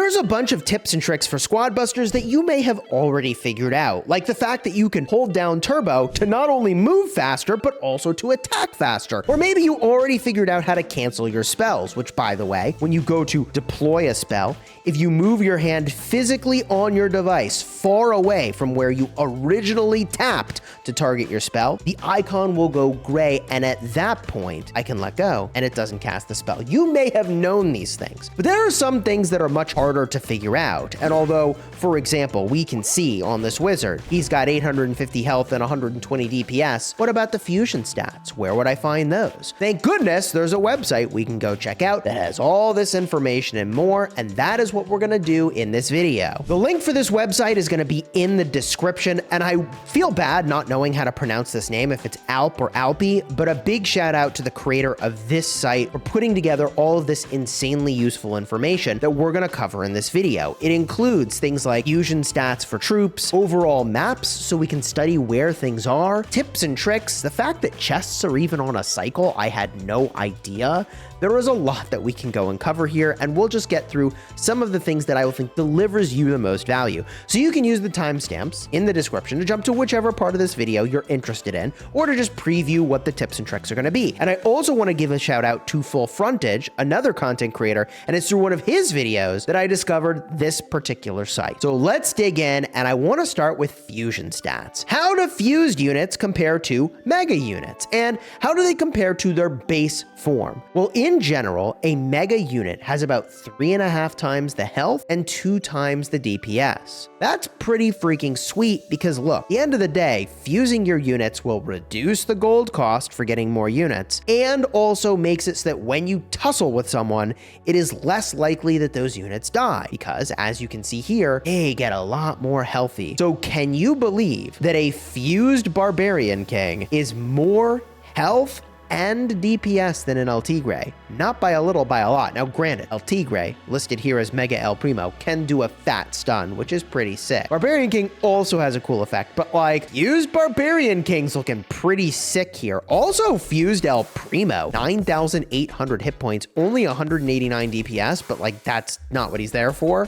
There's a bunch of tips and tricks for squad busters that you may have already figured out, like the fact that you can hold down turbo to not only move faster, but also to attack faster. Or maybe you already figured out how to cancel your spells, which, by the way, when you go to deploy a spell, if you move your hand physically on your device far away from where you originally tapped to target your spell, the icon will go gray, and at that point, I can let go, and it doesn't cast the spell. You may have known these things, but there are some things that are much harder to figure out. And although, for example, we can see on this wizard, he's got 850 health and 120 DPS, what about the fusion stats? Where would I find those? Thank goodness there's a website we can go check out that has all this information and more, and that is what we're gonna do in this video. The link for this website is gonna be in the description, and I feel bad not knowing how to pronounce this name, if it's Alp or Alpi, but a big shout out to the creator of this site for putting together all of this insanely useful information that we're gonna cover in this video. It includes things like fusion stats for troops, overall maps so we can study where things are, tips and tricks, the fact that chests are even on a cycle, I had no idea. There is a lot that we can go and cover here, and we'll just get through some of the things that I will think delivers you the most value. So you can use the timestamps in the description to jump to whichever part of this video you're interested in, or to just preview what the tips and tricks are going to be. And I also want to give a shout out to Full Frontage, another content creator, and it's through one of his videos that I discovered this particular site. So let's dig in, and I want to start with fusion stats. How do fused units compare to mega units, and how do they compare to their base form? Well, in general, a mega unit has about 3.5 times the health and 2 times the DPS. That's pretty freaking sweet because look, at the end of the day, fusing your units will reduce the gold cost for getting more units, and also makes it so that when you tussle with someone, it is less likely that those units die because, as you can see here, they get a lot more healthy. So can you believe that a fused Barbarian King is more health and DPS than an El Tigre? Not by a little, by a lot. Now granted, El Tigre, listed here as Mega El Primo, can do a fat stun, which is pretty sick. Barbarian King also has a cool effect, but like, fused Barbarian King's looking pretty sick here. Also fused El Primo, 9,800 hit points, only 189 DPS, but like, that's not what he's there for.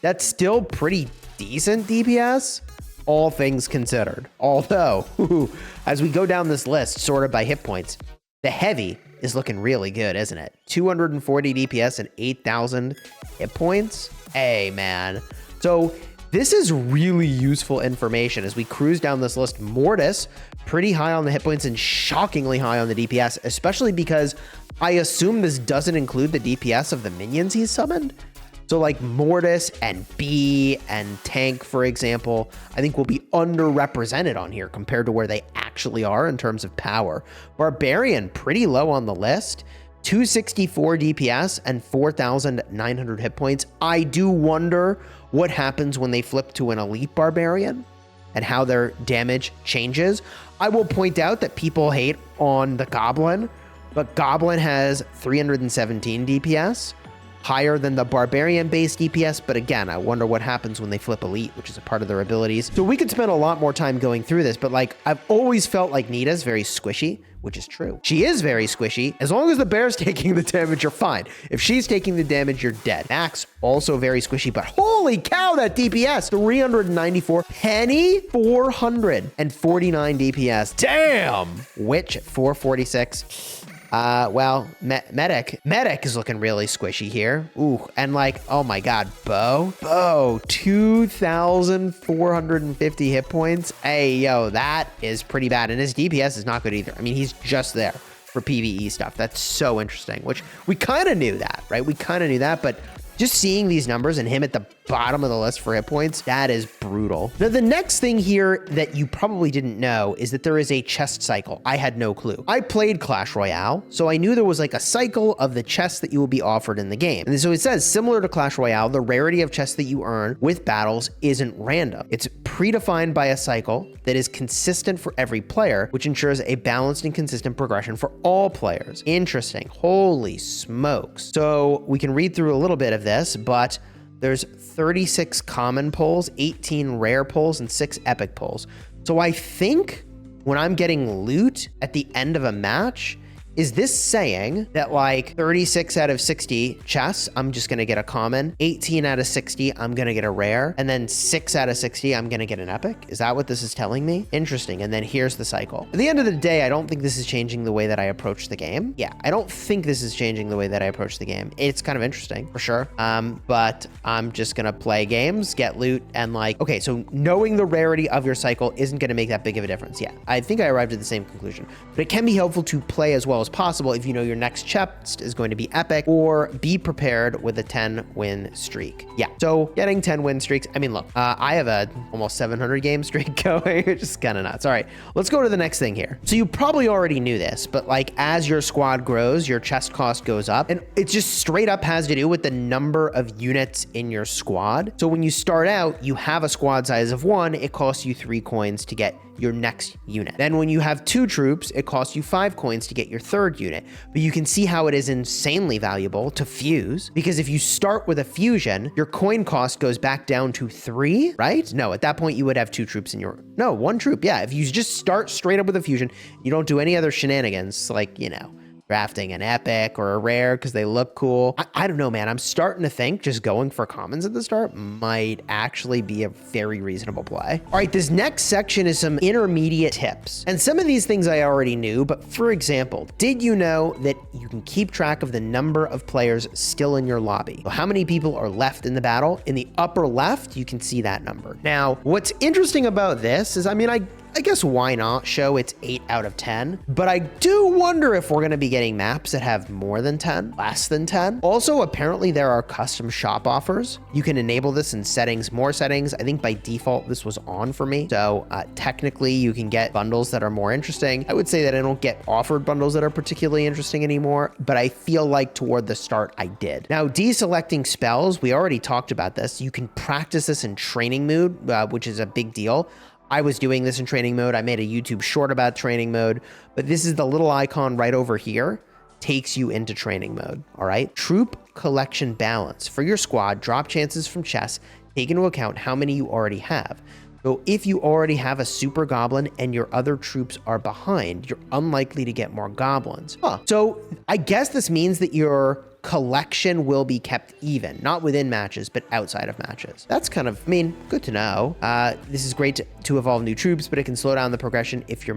That's still pretty decent DPS, all things considered. Although, as we go down this list, sorted by hit points, the heavy is looking really good, isn't it? 240 DPS and 8,000 hit points. Hey, man. So this is really useful information as we cruise down this list. Mortis, pretty high on the hit points and shockingly high on the DPS, especially because I assume this doesn't include the DPS of the minions he's summoned. So like Mortis and Bee and Tank, for example, I think will be underrepresented on here compared to where they actually are in terms of power. Barbarian, pretty low on the list, 264 DPS and 4,900 hit points. I do wonder what happens when they flip to an elite Barbarian and how their damage changes. I will point out that people hate on the Goblin, but Goblin has 317 DPS. Higher than the Barbarian base DPS, but again, I wonder what happens when they flip Elite, which is a part of their abilities. So we could spend a lot more time going through this, but like, I've always felt like Nita's very squishy, which is true. She is very squishy. As long as the bear's taking the damage, you're fine. If she's taking the damage, you're dead. Max, also very squishy, but holy cow, that DPS, 394. Penny, 449 DPS. Damn! Witch at 446. Well, Medic is looking really squishy here. Ooh, and like, oh my God, Bo, 2,450 hit points. Hey, yo, that is pretty bad. And his DPS is not good either. I mean, he's just there for PvE stuff. That's so interesting, which we kind of knew that, right? We kind of knew that, but just seeing these numbers and him at the bottom of the list for hit points, that is brutal. Now, the next thing here that you probably didn't know is that there is a chest cycle. I had no clue. I played Clash Royale, so I knew there was like a cycle of the chests that you will be offered in the game. And so it says, similar to Clash Royale, the rarity of chests that you earn with battles isn't random. It's predefined by a cycle that is consistent for every player, which ensures a balanced and consistent progression for all players. Interesting. Holy smokes. So we can read through a little bit of this, but there's 36 common pulls, 18 rare pulls, and 6 epic pulls. So I think when I'm getting loot at the end of a match, is this saying that like 36 out of 60 chests, I'm just going to get a common, 18 out of 60, I'm going to get a rare, and then 6 out of 60, I'm going to get an epic? Is that what this is telling me? Interesting. And then here's the cycle. At the end of the day, I don't think this is changing the way that I approach the game. Yeah, I don't think this is changing the way that I approach the game. It's kind of interesting for sure. But I'm just going to play games, get loot, and like, okay, so knowing the rarity of your cycle isn't going to make that big of a difference. Yeah, I think I arrived at the same conclusion, but it can be helpful to play as well as possible if you know your next chest is going to be epic, or be prepared with a 10-win streak. Yeah, so getting 10-win streaks. I mean, look, I have a almost 700 game streak going, which is kind of nuts. All right, let's go to the next thing here. So you probably already knew this, but like as your squad grows, your chest cost goes up, and it just straight up has to do with the number of units in your squad. So when you start out, you have a squad size of 1, it costs you 3 coins to get your next unit. Then when you have 2 troops, it costs you 5 coins to get your 3rd unit. But you can see how it is insanely valuable to fuse, because if you start with a fusion, your coin cost goes back down to 3, right? No, at that point you would have 2 troops in your, no, 1 troop. Yeah, if you just start straight up with a fusion, you don't do any other shenanigans, like, you know, drafting an epic or a rare because they look cool. I don't know, man. I'm starting to think just going for commons at the start might actually be a very reasonable play. All right, this next section is some intermediate tips. And some of these things I already knew, but for example, did you know that you can keep track of the number of players still in your lobby? So how many people are left in the battle? In the upper left, you can see that number. Now, what's interesting about this is, I mean, I guess why not show it's 8 out of 10, but I do wonder if we're going to be getting maps that have more than 10, less than 10. Also, apparently there are custom shop offers. You can enable this in settings, more settings. I think by default, this was on for me. So technically you can get bundles that are more interesting. I would say that I don't get offered bundles that are particularly interesting anymore, but I feel like toward the start I did. Now, deselecting spells, we already talked about this. You can practice this in training mode, which is a big deal. I was doing this in training mode. I made a YouTube short about training mode, but this is the little icon right over here, takes you into training mode. All right. Troop collection balance for your squad, drop chances from chests, take into account how many you already have. So if you already have a super goblin and your other troops are behind, you're unlikely to get more goblins. So I guess this means that your collection will be kept even, not within matches, but outside of matches. That's kind of, I mean, good to know. This is great to evolve new troops, but it can slow down the progression if you're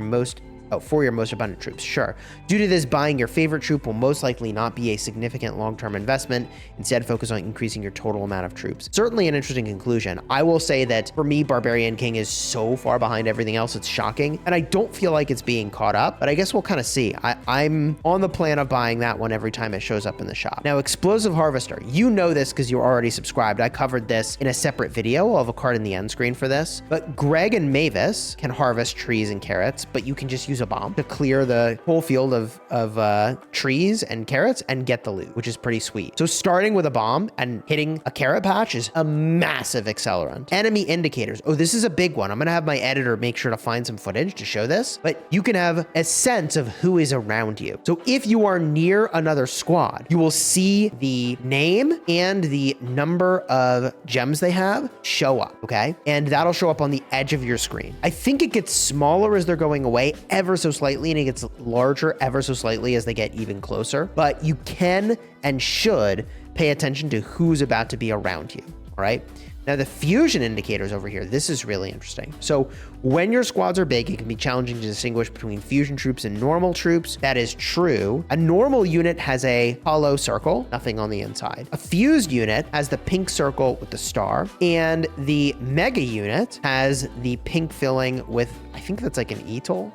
for your most abundant troops. Sure. Due to this, buying your favorite troop will most likely not be a significant long-term investment. Instead, focus on increasing your total amount of troops. Certainly an interesting conclusion. I will say that for me, Barbarian King is so far behind everything else, it's shocking. And I don't feel like it's being caught up, but I guess we'll kind of see. I'm on the plan of buying that one every time it shows up in the shop. Now, Explosive Harvester, you know this because you're already subscribed. I covered this in a separate video. I'll have a card in the end screen for this. But Greg and Mavis can harvest trees and carrots, but you can just use a bomb to clear the whole field of trees and carrots and get the loot, which is pretty sweet. So starting with a bomb and hitting a carrot patch is a massive accelerant. Enemy indicators. Oh, this is a big one. I'm going to have my editor make sure to find some footage to show this, but you can have a sense of who is around you. So if you are near another squad, you will see the name and the number of gems they have show up, okay? And that'll show up on the edge of your screen. I think it gets smaller as they're going away ever so slightly, and it gets larger ever so slightly as they get even closer, but you can and should pay attention to who's about to be around you, all right? Now, the fusion indicators over here, this is really interesting. So when your squads are big, it can be challenging to distinguish between fusion troops and normal troops. That is true. A normal unit has a hollow circle, nothing on the inside. A fused unit has the pink circle with the star, and the mega unit has the pink filling with, I think that's like an ETOL.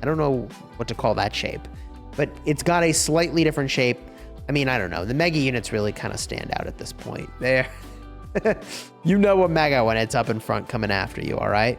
I don't know what to call that shape, but it's got a slightly different shape. I mean, I don't know. The mega units really kind of stand out at this point. There. You know a mega when it's up in front coming after you, all right?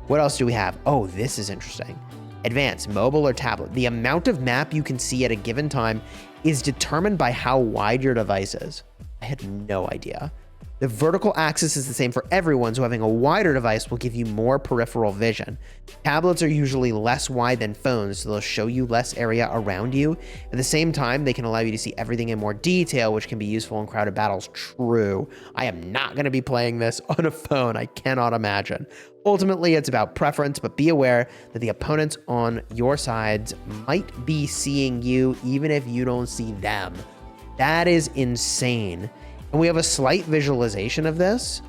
What else do we have? Oh, this is interesting. Advanced, mobile or tablet. The amount of map you can see at a given time is determined by how wide your device is. I had no idea. The vertical axis is the same for everyone, so having a wider device will give you more peripheral vision. Tablets are usually less wide than phones, so they'll show you less area around you. At the same time, they can allow you to see everything in more detail, which can be useful in crowded battles. True. I am not going to be playing this on a phone. I cannot imagine. Ultimately, it's about preference, but be aware that the opponents on your sides might be seeing you even if you don't see them. That is insane. And we have a slight visualization of this,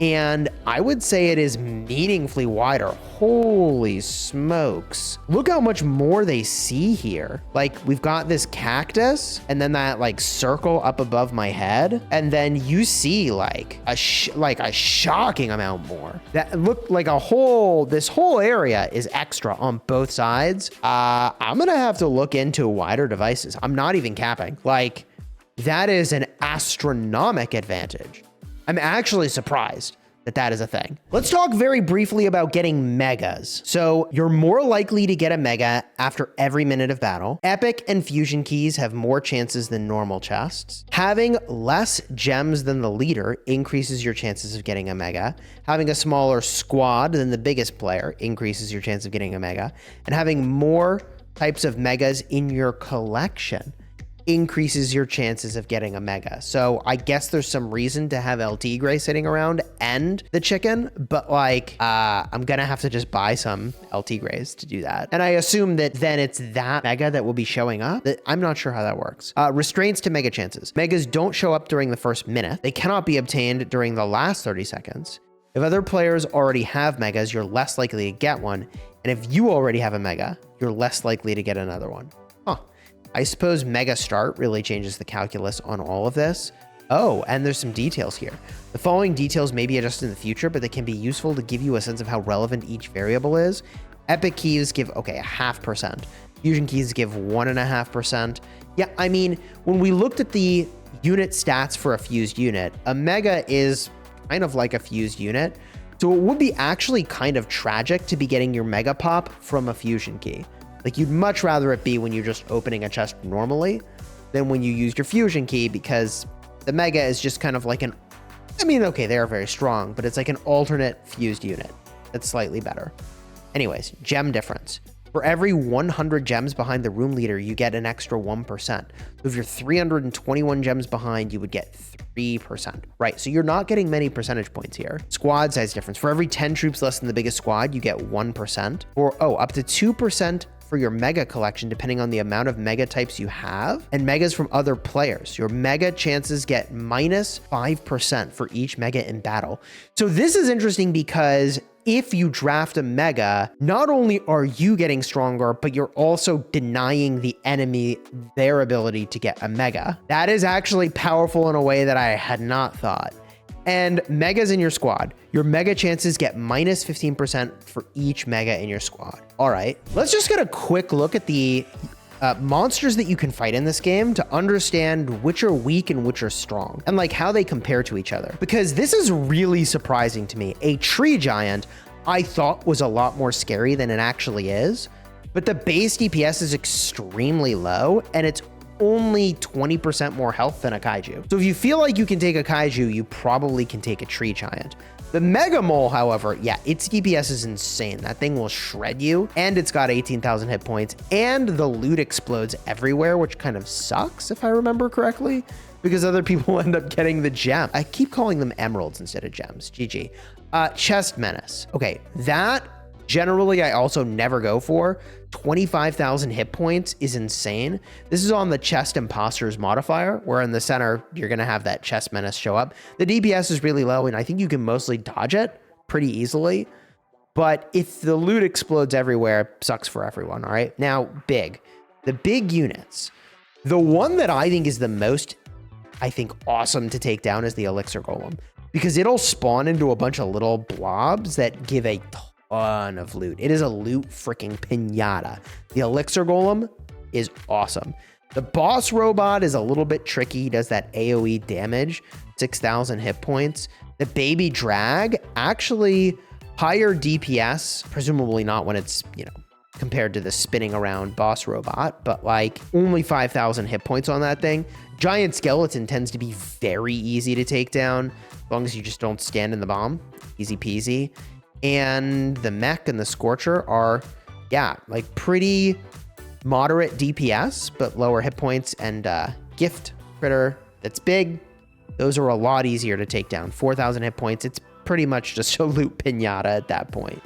and I would say it is meaningfully wider. Holy smokes. Look how much more they see here. Like, we've got this cactus and then that like circle up above my head. And then you see like a shocking amount more. That looked like this whole area is extra on both sides. I'm gonna have to look into wider devices. I'm not even capping. Like, that is an astronomical advantage. I'm actually surprised that that is a thing. Let's talk very briefly about getting megas. So you're more likely to get a mega after every minute of battle. Epic and fusion keys have more chances than normal chests. Having less gems than the leader increases your chances of getting a mega. Having a smaller squad than the biggest player increases your chance of getting a mega. And having more types of megas in your collection increases your chances of getting a mega. So I guess there's some reason to have LT Gray sitting around and the chicken, but like, I'm gonna have to just buy some LT Grays to do that. And I assume that then it's that mega that will be showing up. I'm not sure how that works. Restraints to mega chances. Megas don't show up during the first minute. They cannot be obtained during the last 30 seconds. If other players already have megas, you're less likely to get one. And if you already have a mega, you're less likely to get another one. I suppose Mega Start really changes the calculus on all of this. Oh, and there's some details here. The following details may be adjusted in the future, but they can be useful to give you a sense of how relevant each variable is. Epic keys give, okay, 0.5%. Fusion keys give 1.5%. Yeah, I mean, when we looked at the unit stats for a fused unit, a mega is kind of like a fused unit. So it would be actually kind of tragic to be getting your mega pop from a fusion key. Like, you'd much rather it be when you're just opening a chest normally than when you use your fusion key, because the mega is just kind of like I mean, okay, they are very strong, but it's like an alternate fused unit that's slightly better. Anyways, gem difference. For every 100 gems behind the room leader, you get an extra 1%. So if you're 321 gems behind, you would get 3%. Right, so you're not getting many percentage points here. Squad size difference. For every 10 troops less than the biggest squad, you get 1%. Or, up to 2% for your mega collection, depending on the amount of mega types you have, and megas from other players. Your mega chances get minus 5% for each mega in battle. So this is interesting because if you draft a mega, not only are you getting stronger, but you're also denying the enemy their ability to get a mega. That is actually powerful in a way that I had not thought. And megas in your squad, your mega chances get minus 15% for each mega in your squad. All right, let's just get a quick look at the monsters that you can fight in this game to understand which are weak and which are strong, and like how they compare to each other. Because this is really surprising to me. A tree giant I thought was a lot more scary than it actually is, but the base DPS is extremely low and it's only 20% more health than a kaiju. So if you feel like you can take a kaiju, you probably can take a tree giant. The Mega Mole, however, yeah, its DPS is insane. That thing will shred you, and it's got 18,000 hit points, and the loot explodes everywhere, which kind of sucks, if I remember correctly, because other people end up getting the gem. I keep calling them emeralds instead of gems. GG. Chest Menace. Okay, that generally I also never go for. 25,000 hit points is insane. This is on the Chest Imposters modifier, where in the center, you're going to have that Chest Menace show up. The DPS is really low, and I think you can mostly dodge it pretty easily. But if the loot explodes everywhere, it sucks for everyone, all right? Now, the big units. The one that I think is the most, awesome to take down is the Elixir Golem, because it'll spawn into a bunch of little blobs that give a ton of loot. It is a loot freaking pinata. The Elixir Golem is awesome. The boss robot is a little bit tricky. He does that AoE damage, 6,000 hit points. The baby drag, actually higher DPS, presumably not when it's, compared to the spinning around boss robot, but like only 5,000 hit points on that thing. Giant skeleton tends to be very easy to take down, as long as you just don't stand in the bomb. Easy peasy. And the mech and the scorcher are, yeah, like pretty moderate DPS, but lower hit points. And gift critter that's big, those are a lot easier to take down. 4,000 hit points. It's pretty much just a loot pinata at that point.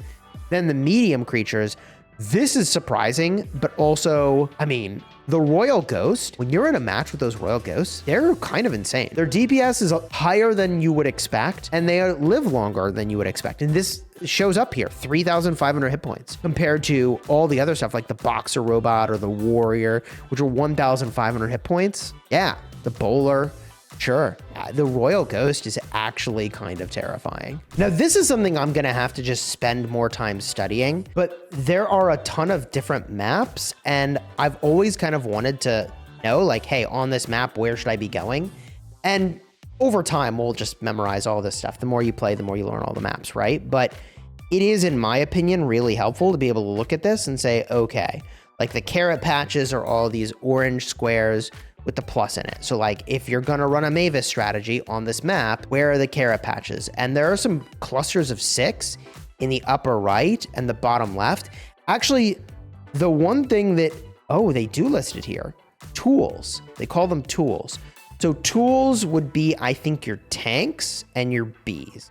Then the medium creatures, this is surprising, but also, I mean, the Royal Ghost, when you're in a match with those Royal Ghosts, they're kind of insane. Their DPS is higher than you would expect, and they live longer than you would expect. And this shows up here, 3,500 hit points, compared to all the other stuff like the Boxer Robot or the Warrior, which are 1,500 hit points. Yeah, the Bowler. Sure. The Royal Ghost is actually kind of terrifying. Now, this is something I'm going to have to just spend more time studying, but there are a ton of different maps, and I've always kind of wanted to know, like, hey, on this map, where should I be going? And over time, we'll just memorize all this stuff. The more you play, the more you learn all the maps, right? But it is, in my opinion, really helpful to be able to look at this and say, okay, like the carrot patches are all these orange squares with the plus in it. So like if you're gonna run a Mavis strategy on this map, where are the carrot patches? And there are some clusters of 6 in the upper right and the bottom left. Actually, the one thing that, oh, they do list it here, tools. They call them tools. So tools would be, I think, your tanks and your bees.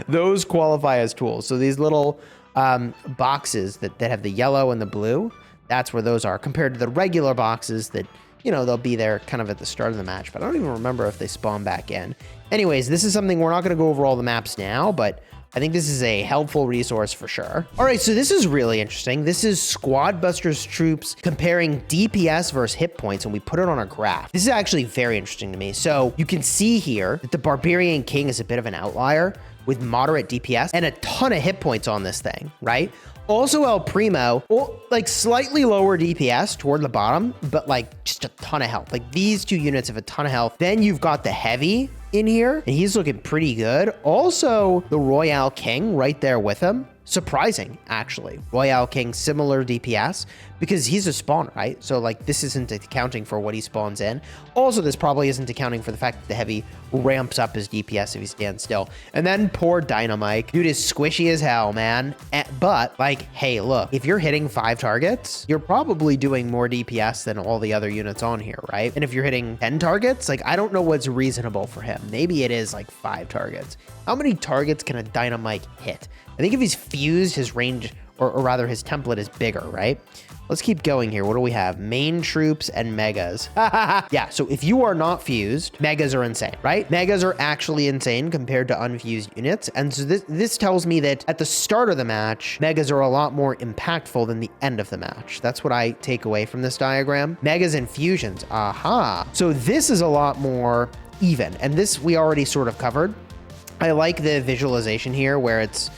Those qualify as tools. So these little boxes that have the yellow and the blue, that's where those are, compared to the regular boxes that, you know, they'll be there kind of at the start of the match, but I don't even remember if they spawn back in. Anyways, this is something we're not going to go over all the maps now, but I think this is a helpful resource for sure. All right, so this is really interesting. This is Squad Busters troops comparing DPS versus hit points, and we put it on a graph. This is actually very interesting to me. So you can see here that the Barbarian King is a bit of an outlier with moderate DPS and a ton of hit points on this thing, right? Also, El Primo, like slightly lower DPS toward the bottom, but like just a ton of health. Like these two units have a ton of health. Then you've got the Heavy in here, and he's looking pretty good. Also, the Royale King right there with him. Surprising, actually. Royale King, similar DPS, because he's a spawner, right? So, like, this isn't accounting for what he spawns in. Also, this probably isn't accounting for the fact that the Heavy ramps up his DPS if he stands still. And then poor Dynamite. Dude is squishy as hell, man. But, like, hey, look, if you're hitting 5 targets, you're probably doing more DPS than all the other units on here, right? And if you're hitting 10 targets, like, I don't know what's reasonable for him. Maybe it is, like, 5 targets. How many targets can a Dynamite hit? I think if he's fused, his range, or rather his template is bigger, right? Let's keep going here. What do we have? Main troops and megas. Yeah, so if you are not fused, megas are insane, right? Megas are actually insane compared to unfused units. And so this tells me that at the start of the match, megas are a lot more impactful than the end of the match. That's what I take away from this diagram. Megas and fusions, aha. So this is a lot more even. And this we already sort of covered. I like the visualization here where it's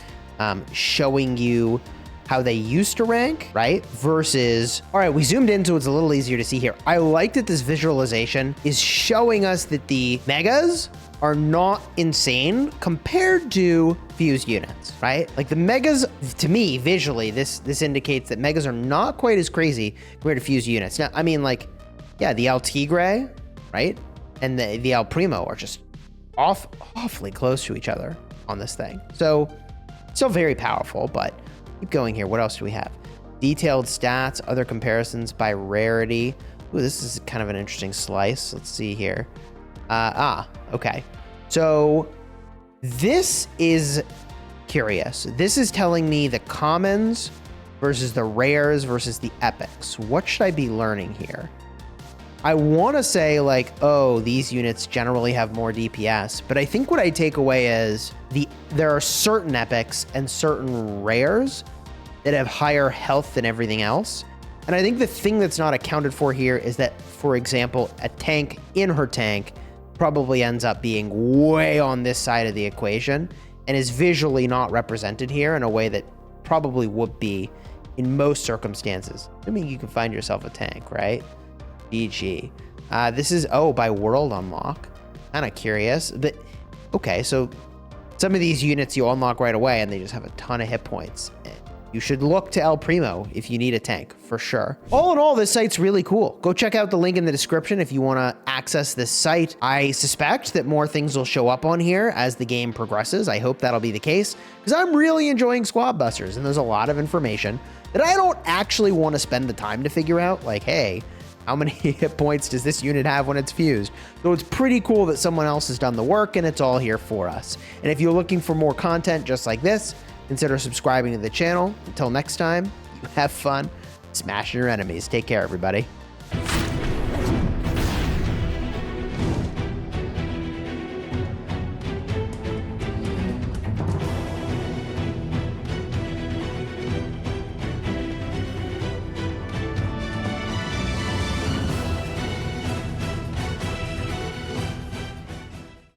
showing you how they used to rank, right? Versus, all right, we zoomed in so it's a little easier to see here. I like that this visualization is showing us that the megas are not insane compared to fused units, right? Like the megas, to me, visually, this indicates that megas are not quite as crazy compared to fused units. Now, I mean, like, yeah, the El Tigre, right? And the El Primo are just awfully close to each other on this thing. So, still very powerful, but keep going here. What else do we have? Detailed stats, other comparisons by rarity. Ooh, this is kind of an interesting slice. Let's see here. Okay. So this is curious. This is telling me the commons versus the rares versus the epics. What should I be learning here? I want to say like, oh, these units generally have more DPS, but I think what I take away is there are certain epics and certain rares that have higher health than everything else. And I think the thing that's not accounted for here is that, for example, a tank in her tank probably ends up being way on this side of the equation and is visually not represented here in a way that probably would be in most circumstances. I mean, you can find yourself a tank, right? GG. This is, by world unlock. Kind of curious, but okay, so some of these units you unlock right away and they just have a ton of hit points. you should look to El Primo if you need a tank, for sure. All in all, this site's really cool. Go check out the link in the description if you want to access this site. I suspect that more things will show up on here as the game progresses. I hope that'll be the case, because I'm really enjoying Squad Busters, and there's a lot of information that I don't actually want to spend the time to figure out, like, hey, how many hit points does this unit have when it's fused? So it's pretty cool that someone else has done the work, and it's all here for us. And if you're looking for more content just like this, consider subscribing to the channel. Until next time, you have fun smashing your enemies. Take care, everybody.